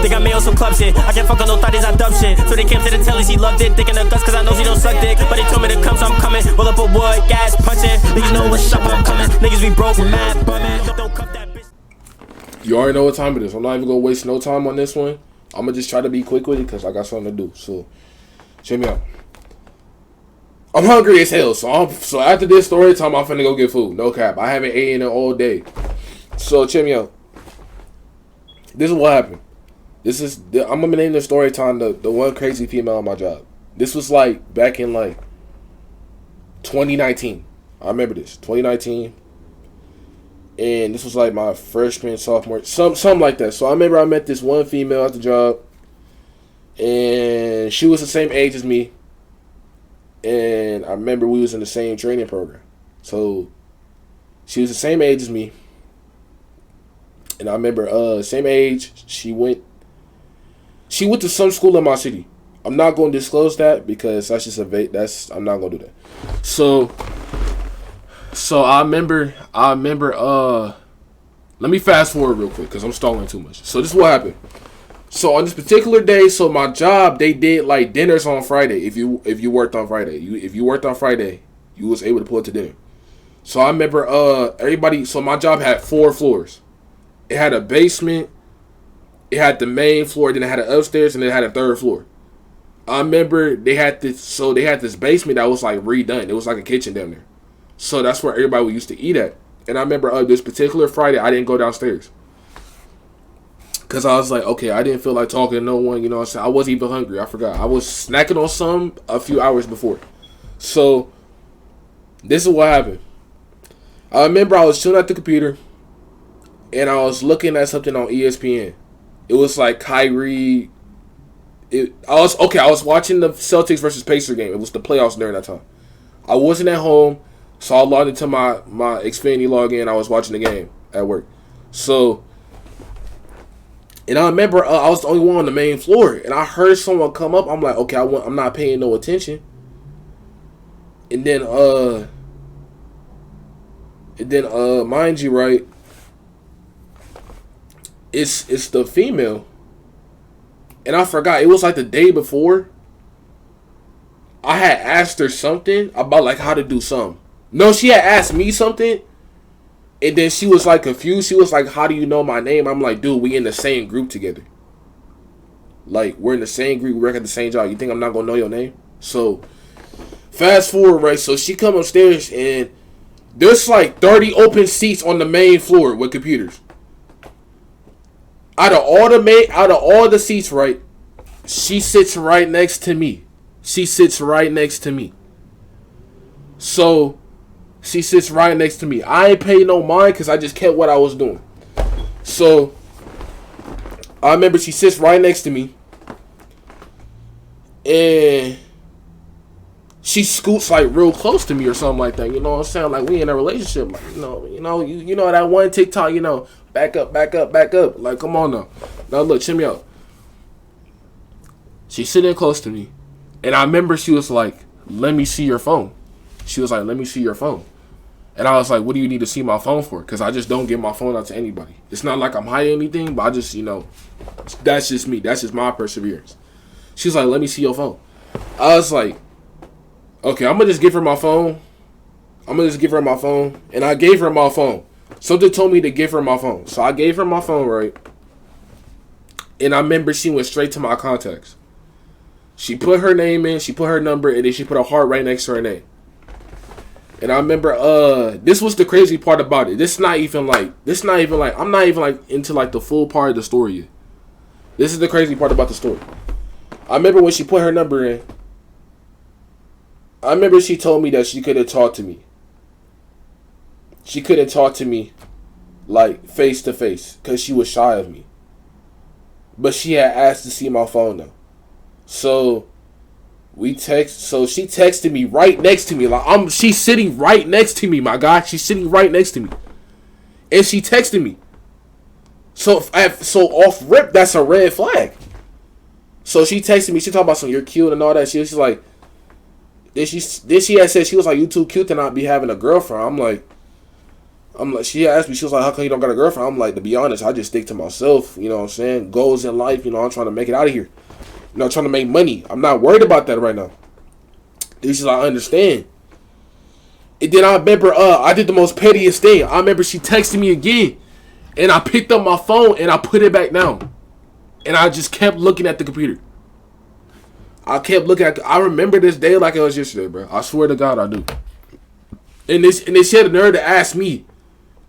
Think I made on some club shit. I can't fuck on no thotties, I dumb shit. So they came to the telly, she loved it. Thinking the guts, cause I know she don't suck dick. But they told me to come, so I'm coming. Roll up a wood, gas, punching. Niggas know what's up, I'm coming. Niggas be broke, mad, bumming. Don't cuff that bitch. You already know what time it is. I'm not even gonna waste no time on this one. I'm gonna just try to be quick with it because I got something to do. So, check me out. I'm hungry as hell. So after this story time, I'm finna go get food. No cap. I haven't eaten it all day. So check me out. This is what happened. I'm gonna name the story time the one crazy female on my job. This was like back in like 2019. I remember this 2019, and this was like my freshman, sophomore, something like that. So I remember I met this one female at the job, and she was the same age as me. And I remember we was in the same training program. So she was the same age as me. And I remember same age, she went to some school in my city. I'm not going to disclose that because that's just I'm not going to do that. So I remember let me fast forward real quick cuz I'm stalling too much. So this is what happened. So on this particular day, so my job, they did like dinners on Friday. If you worked on Friday, if you worked on Friday, you was able to pull it to dinner. So I remember everybody. So my job had 4 floors. It had a basement, it had the main floor, then it had an upstairs, and then it had a 3rd floor. I remember they had this basement that was like redone. It was like a kitchen down there. So that's where everybody used to eat at. And I remember this particular Friday, I didn't go downstairs. Because I was like, okay, I didn't feel like talking to no one, you know what I'm saying? I wasn't even hungry. I forgot. I was snacking on some a few hours before. So, this is what happened. I remember I was chilling at the computer, and I was looking at something on ESPN. It was like Kyrie. I was watching the Celtics versus Pacers game. It was the playoffs during that time. I wasn't at home, so I logged into my Xfinity login. I was watching the game at work. So, and I remember I was the only one on the main floor, and I heard someone come up. I'm like, okay, I'm not paying no attention. And then mind you, right? It's the female, and I forgot. It was like the day before. I had asked her something about like how to do something. No, she had asked me something. And then she was like confused. She was like, how do you know my name? I'm like, dude, we in the same group together. Like, we're in the same group. We work at the same job. You think I'm not going to know your name? So, fast forward, right? So, she come upstairs and there's like 30 open seats on the main floor with computers. Out of all the seats, right? She sits right next to me. So, she sits right next to me. I ain't paid no mind because I just kept what I was doing. So, I remember she sits right next to me. And she scoots like real close to me or something like that. You know what I'm saying? Like we in a relationship. Like, you know that one TikTok, back up. Like, come on now. Now look, check me out. She's sitting close to me. And I remember she was like, let me see your phone. She was like, let me see your phone. And I was like, what do you need to see my phone for? Because I just don't give my phone out to anybody. It's not like I'm hiding anything, but I just, that's just me. That's just my perseverance. She's like, let me see your phone. I was like, okay, I'm going to just give her my phone. And I gave her my phone. Something told me to give her my phone. So I gave her my phone, right? And I remember she went straight to my contacts. She put her name in, she put her number, and then she put a heart right next to her name. And I remember, this was the crazy part about it. I'm not even like into like the full part of the story yet. This is the crazy part about the story. I remember when she put her number in, I remember she told me that she couldn't talk to me. She couldn't talk to me like face to face because she was shy of me. But she had asked to see my phone though. So she texted me right next to me. Like she's sitting right next to me, my guy. She's sitting right next to me. And she texted me. So off rip, that's a red flag. So she texted me, she talked about you're cute and all that shit. She's like, then she had said she was like, you too cute to not be having a girlfriend. I'm like, I'm like, she asked me, she was like, how come you don't got a girlfriend? I'm like, to be honest, I just stick to myself. You know what I'm saying? Goals in life, you know, I'm trying to make it out of here. You know, I'm trying to make money. I'm not worried about that right now. She's like, I understand. And then I remember, I did the most pettiest thing. I remember she texted me again. And I picked up my phone and I put it back down. And I just kept looking at the computer. I kept looking at. I remember this day like it was yesterday, bro. I swear to God, I do. And they had the nerve to ask me,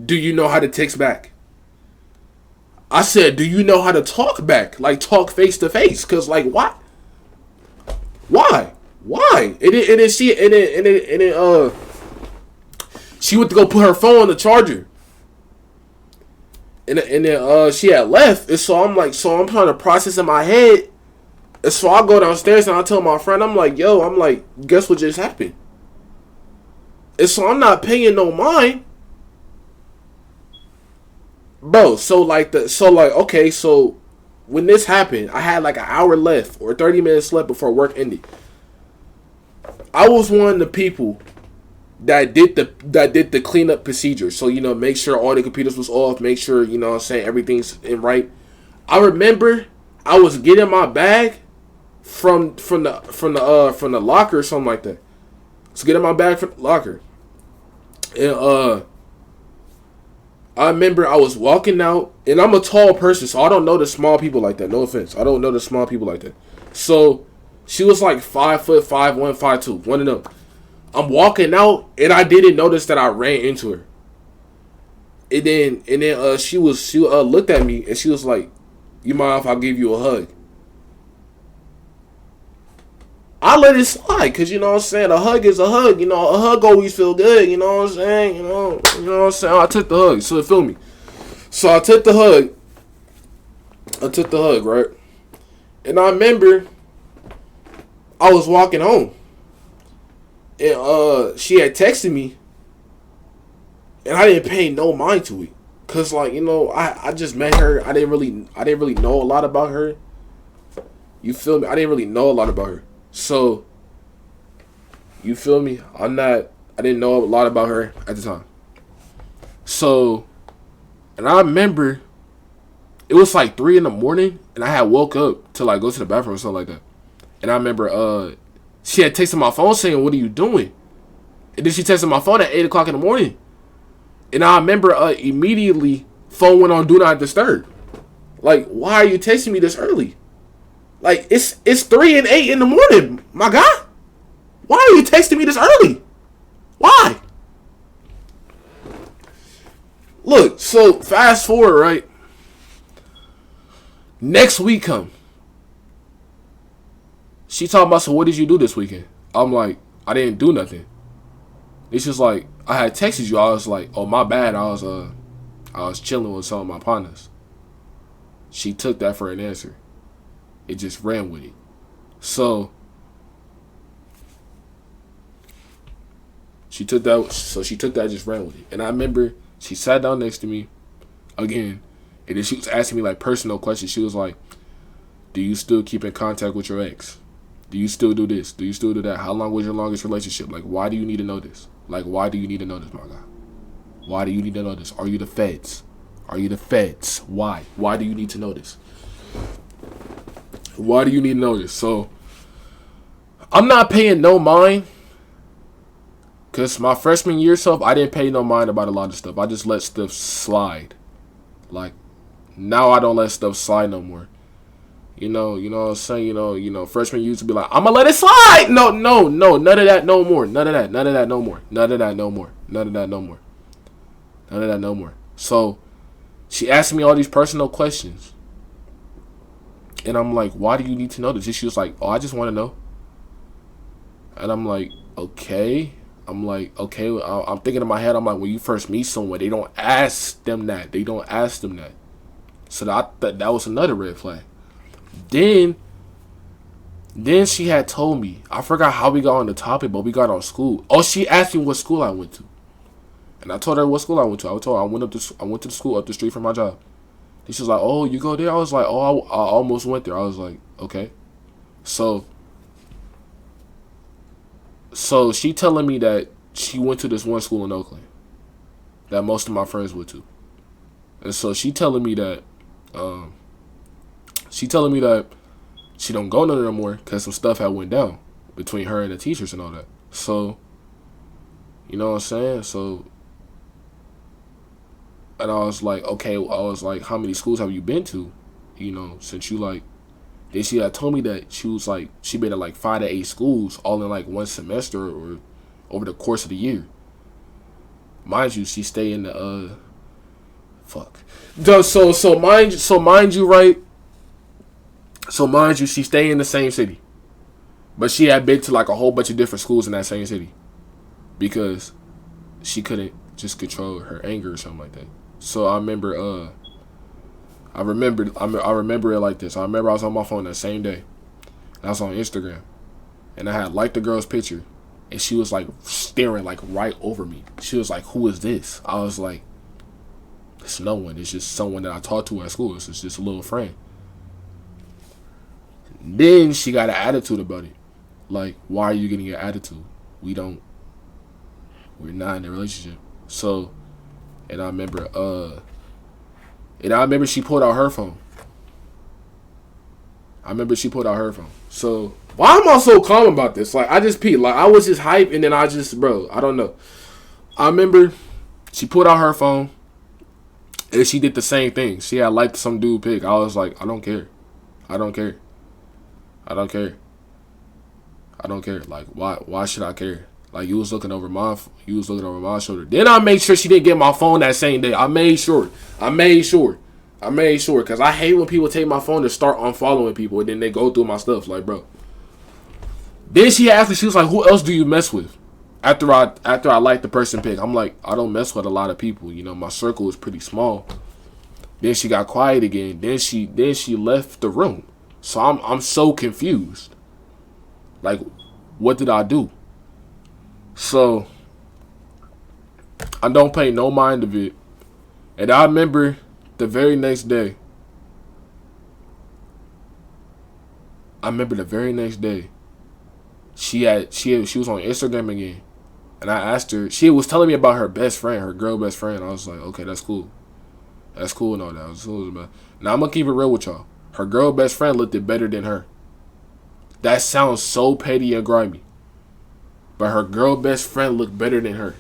"Do you know how to text back?" I said, "Do you know how to talk back? Like talk face to face? Cause like what? Why? And then she went to go put her phone on the charger. And then she had left. And so I'm trying to process in my head. And so I go downstairs and I tell my friend, I'm like, guess what just happened? And so I'm not paying no mind. Bro, so when this happened, I had like an hour left or 30 minutes left before work ended. I was one of the people that did the cleanup procedure. So, you know, make sure all the computers was off, make sure, you know what I'm saying, everything's in right. I remember I was getting my bag from the locker or something like that. So getting my bag from the locker. And I remember I was walking out, and I'm a tall person, so I don't know the small people like that. No offense. I don't know the small people like that. So she was like 5'5", 5'2", one of them. I'm walking out, and I didn't notice that I ran into her. And then she looked at me, and she was like, "You mind if I give you a hug?" I let it slide, because, you know what I'm saying, a hug is a hug. You know, a hug always feel good, you know what I'm saying? You know what I'm saying? I took the hug, so feel me. So I took the hug, right? And I remember I was walking home. And she had texted me. And I didn't pay no mind to it. Cause like, you know, I just met her. I didn't really know a lot about her. You feel me? I didn't really know a lot about her. So, you feel me? I didn't know a lot about her at the time. So, and I remember it was like 3 a.m, and I had woke up to like go to the bathroom or something like that. And I remember she had texted my phone saying, "What are you doing?" And then she texted my phone at 8 o'clock in the morning. And I remember immediately phone went on do not disturb. Like, why are you texting me this early? Like, it's 3 and 8 in the morning, my guy. Why are you texting me this early? Why? Look, so fast forward, right? Next week come. She talking about, "So what did you do this weekend?" I'm like, "I didn't do nothing." It's just like, "I had texted you." I was like, "Oh, my bad. I was chilling with some of my partners." She took that for an answer. It just ran with it. So she took that. Just ran with it. And I remember she sat down next to me again, and then she was asking me like personal questions. She was like, "Do you still keep in contact with your ex? Do you still do this? Do you still do that? How long was your longest relationship? Like, why do you need to know this? Like, why do you need to know this, my guy? Why do you need to know this? Are you the feds? Are you the feds? Why? Why do you need to know this? Why do you need to know this?" So, I'm not paying no mind. Because my freshman year self, I didn't pay no mind about a lot of stuff. I just let stuff slide. Like, now I don't let stuff slide no more. You know what I'm saying? You know, freshmen used to be like, "I'm going to let it slide." No, none of that no more. None of that no more. None of that no more. None of that no more. None of that no more. So, she asked me all these personal questions. And I'm like, "Why do you need to know this?" She was like, "Oh, I just want to know." And I'm like, okay. I'm thinking in my head, I'm like, when you first meet someone, they don't ask them that. So that was another red flag. Then she had told me, I forgot how we got on the topic, but we got on school. Oh, she asked me what school I went to. And I told her what school I went to. I told her I went to the school up the street from my job. And she was like, "Oh, you go there?" I was like, "Oh, I almost went there." I was like, "Okay." So she telling me that she went to this one school in Oakland. that most of my friends would too. And so she telling me that she don't go none no more because some stuff had went down between her and the teachers and all that. So, you know what I'm saying? So, and I was like, okay, I was like, how many schools have you been to? You know, since you like, then she had told me that she was like, she been at like 5 to 8 schools all in like one semester or over the course of the year. Mind you, she stay in the So mind you, right? So mind you, she stay in the same city, but she had been to like a whole bunch of different schools in that same city because she couldn't just control her anger or something like that. So I remember it like this. I remember I was on my phone that same day, and I was on Instagram, and I had liked the girl's picture, and she was like staring like right over me. She was like, "Who is this?" I was like, "It's no one. It's just someone that I talked to at school. It's just a little friend." Then she got an attitude about it. Like, why are you getting an attitude? We're not in a relationship. So, and I remember she pulled out her phone. So, why am I so calm about this? Like, I just peed. Like, I was just hype, and then I don't know. I remember she pulled out her phone, and she did the same thing. She had liked some dude pic. I was like, I don't care. Like, why should I care? Like, you was looking over my shoulder. Then I made sure she didn't get my phone that same day. I made sure. Because I hate when people take my phone to start unfollowing people and then they go through my stuff. Like, bro. Then she asked me, she was like, who else do you mess with? After I like the person pick. I'm like, I don't mess with a lot of people. You know, my circle is pretty small. Then she got quiet again. Then she left the room. So I'm so confused. Like, what did I do? So I don't pay no mind of it. And I remember the very next day. She was on Instagram again. And I asked her, she was telling me about her best friend, her girl best friend. I was like, okay, that's cool. That's cool and all that. Now I'm gonna keep it real with y'all. Her girl best friend looked it better than her. That sounds so petty and grimy. But her girl best friend looked better than her.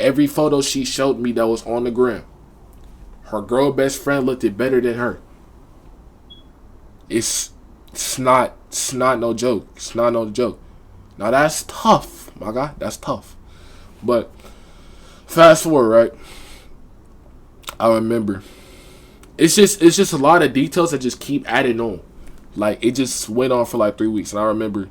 Every photo she showed me that was on the gram, her girl best friend looked it better than her. It's not no joke. It's not no joke. Now that's tough, my guy. That's tough. But fast forward, right? I remember. It's just a lot of details that just keep adding on. Like, it just went on for like 3 weeks. And I remember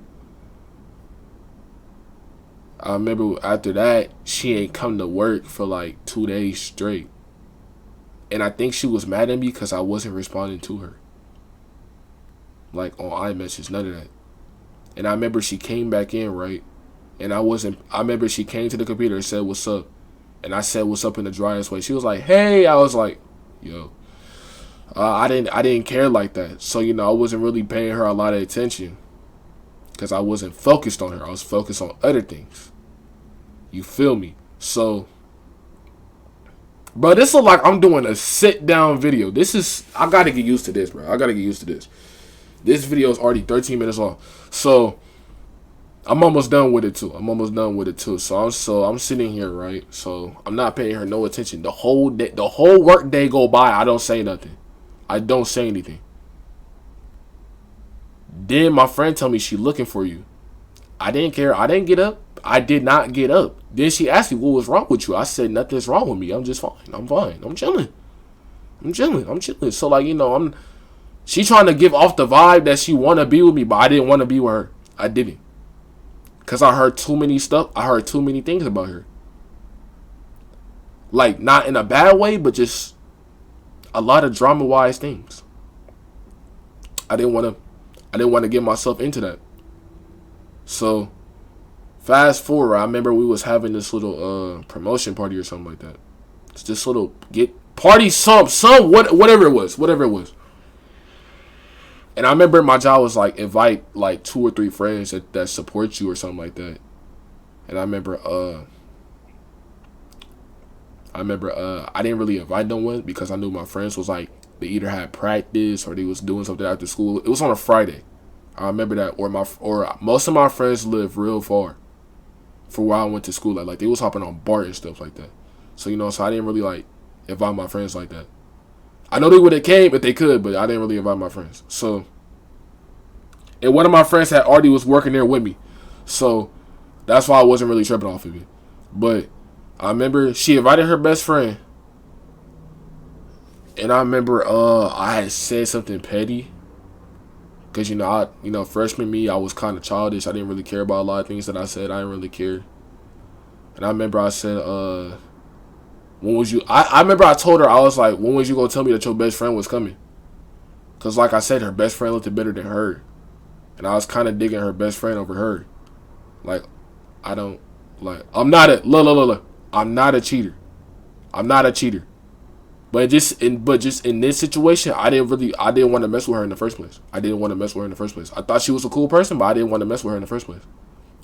after that, she ain't come to work for like 2 days straight. And I think she was mad at me because I wasn't responding to her. Like, on iMessage, none of that. And I remember she came back in, right? And I remember she came to the computer and said, what's up? And I said, what's up in the driest way. She was like, hey. I was like, yo. I didn't care like that. So, you know, I wasn't really paying her a lot of attention because I wasn't focused on her. I was focused on other things. You feel me? So, bro, this look like I'm doing a sit-down video. I got to get used to this, bro. I got to get used to this. This video is already 13 minutes long. So, I'm almost done with it, too. So, I'm sitting here, right? So, I'm not paying her no attention. The whole work day go by, I don't say nothing. I don't say anything. Then my friend told me she looking for you. I didn't care. I didn't get up. I did not get up. Then she asked me, what was wrong with you? I said, nothing's wrong with me. I'm just fine. I'm fine. I'm chilling. So, like, you know, she trying to give off the vibe that she want to be with me, but I didn't want to be with her. I didn't. Because I heard too many stuff. I heard too many things about her. Like, not in a bad way, but just a lot of drama-wise things. I didn't want to get myself into that. So, fast forward, I remember we was having this little promotion party or something like that. It's this little whatever it was. And I remember my job was like invite like 2 or 3 friends that support you or something like that. And I remember I remember I didn't really invite no one because I knew my friends was like they either had practice or they was doing something after school. It was on a Friday. I remember that, or most of my friends live real far for where I went to school at. Like they was hopping on BART and stuff like that. So so I didn't really like invite my friends like that. I know they would have came if they could, but I didn't really invite my friends. So, and one of my friends had already was working there with me, so that's why I wasn't really tripping off of it. But I remember she invited her best friend, and I remember I had said something petty, cause freshman me, I was kind of childish. I didn't really care about a lot of things that I said. I didn't really care, and I remember I said when was you? I remember I told her, I was like, when was you gonna tell me that your best friend was coming? Cause like I said, her best friend looked better than her, and I was kind of digging her best friend over her. Like, I'm not a look. I'm not a cheater. I'm not a cheater. But just in this situation, I didn't want to mess with her in the first place. I didn't want to mess with her in the first place. I thought she was a cool person, but I didn't want to mess with her in the first place.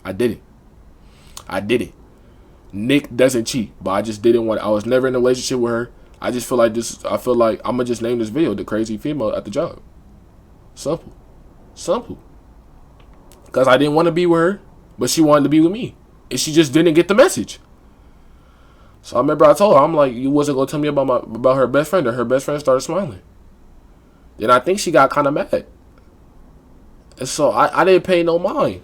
I didn't. Nick doesn't cheat, but I just didn't want. I was never in a relationship with her. I just feel like this. I feel like I'm gonna just name this video "The Crazy Female at the Job." Simple. Because I didn't want to be with her, but she wanted to be with me, and she just didn't get the message. So I remember I told her, I'm like, you wasn't gonna tell me about her best friend, and her best friend started smiling. Then I think she got kind of mad, and so I didn't pay no mind.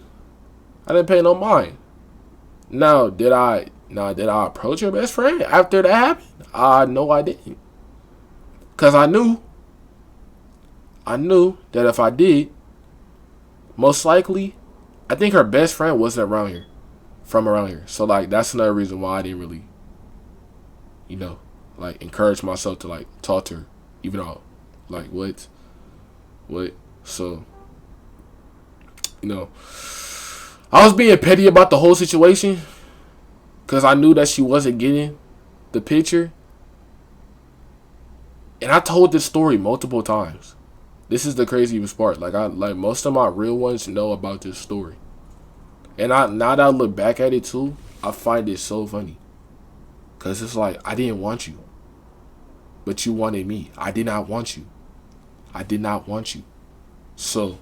Now, did I approach her best friend after that happened? No, I didn't. Because I knew that if I did, most likely, I think her best friend wasn't from around here. So, like, that's another reason why I didn't really, encourage myself to, like, talk to her. Even though, like, what? So, I was being petty about the whole situation because I knew that she wasn't getting the picture. And I told this story multiple times. This is the craziest part. Like most of my real ones know about this story. And now that I look back at it too, I find it so funny. Because it's like, I didn't want you. But you wanted me. I did not want you. So,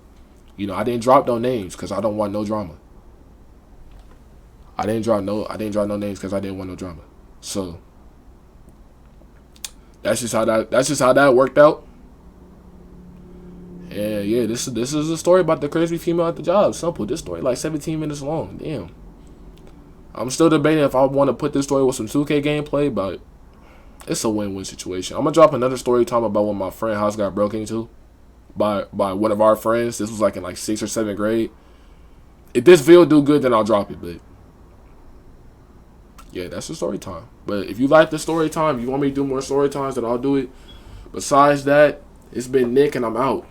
I didn't drop no names because I don't want no drama. I didn't drop no names because I didn't want no drama. So that's just how that worked out. And yeah, this is a story about the crazy female at the job. Simple. This story like 17 minutes long. Damn. I'm still debating if I want to put this story with some 2K gameplay, but it's a win-win situation. I'm gonna drop another story time about when my friend house got broken into by one of our friends. This was like in like 6th or 7th grade. If this video do good, then I'll drop it. But yeah, that's the story time. But if you like the story time, if you want me to do more story times, then I'll do it. Besides that, it's been Nick, and I'm out.